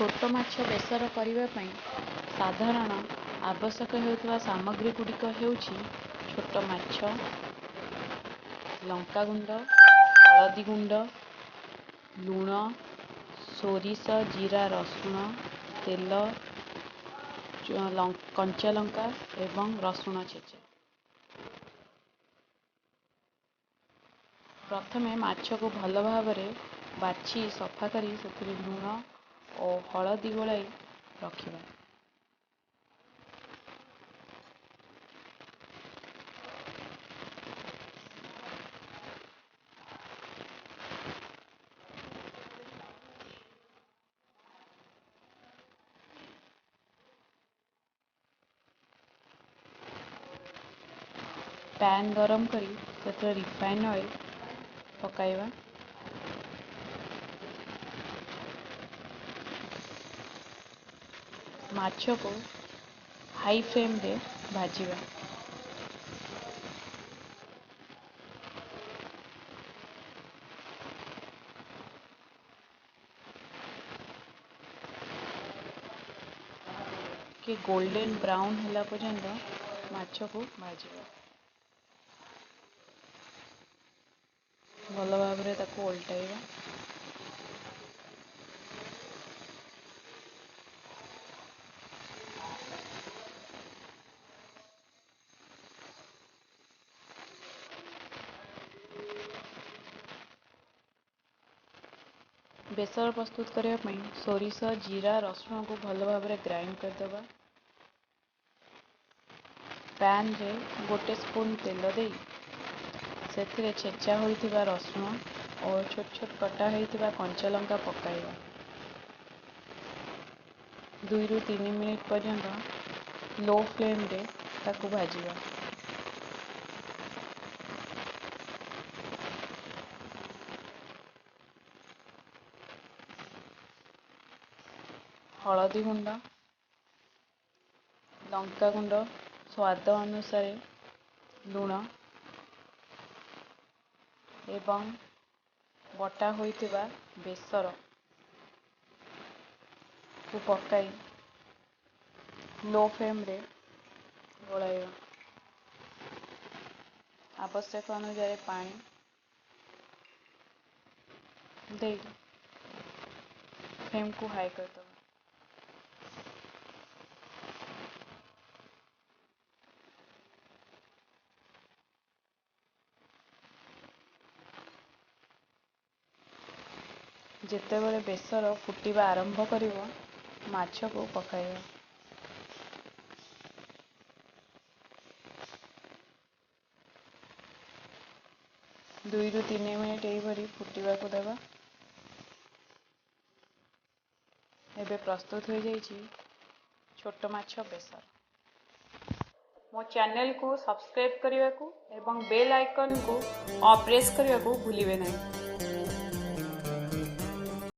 छोट माछ बेसर करने साधारण आवश्यक होता सामग्री गुड़िक हेउछि छोट माछ, लंका गुंड, हलदी गुंड, लूण, सोरिष, जीरा, रसुण, तेल, कंचा लंका एवं रसुण छेचा। प्रथमे माछ को भल भाव बाछि सफा करी से लूण और हलदी गोलाई रखिबा। पैन गरम करी से रिफाइन ऑयल पकाइबा। माछ को हाई फ्लेम रे भाजिबा। के गोल्डन ब्राउन होला पर्यंत माछ को भाजिबा। भल भाव में ताको ओल्टाइबा। बेसर प्रस्तुत करने सोरिष, जीरा, रसुण को भल भाव में ग्राइंड करदे। पैन रे गोटे स्पून तेल दे से छेचा होइथिबा रसुण और छोट छोट कटा होइथिबा कंचा लंका पकाइबा। 2 ରୁ 3 मिनिट पर्यंत लो फ्लेम रे ताको भाजिबा। हलदी गुंड, लंका गुंड, स्वाद अनुसार लूण एवं बटा होइथिबा बेसर को पकाई लो फ्लेम रे गोलाइबा। आवश्यक अनुसार पानी दे फ्लेम को हाई कर दो। जेतेबेले बेसर फुटिबा आरंभ करिवो माछ को पकाइबा। 2 ରୁ 3 मिनिट एइभरी फुटिबा को देबा। एबे प्रस्तुत हो जाइछि छोट माछ बेसर। मो चैनल को सब्सक्राइब करने को एवं बेल आइकन को प्रेस करने को भूलिबे नहीं।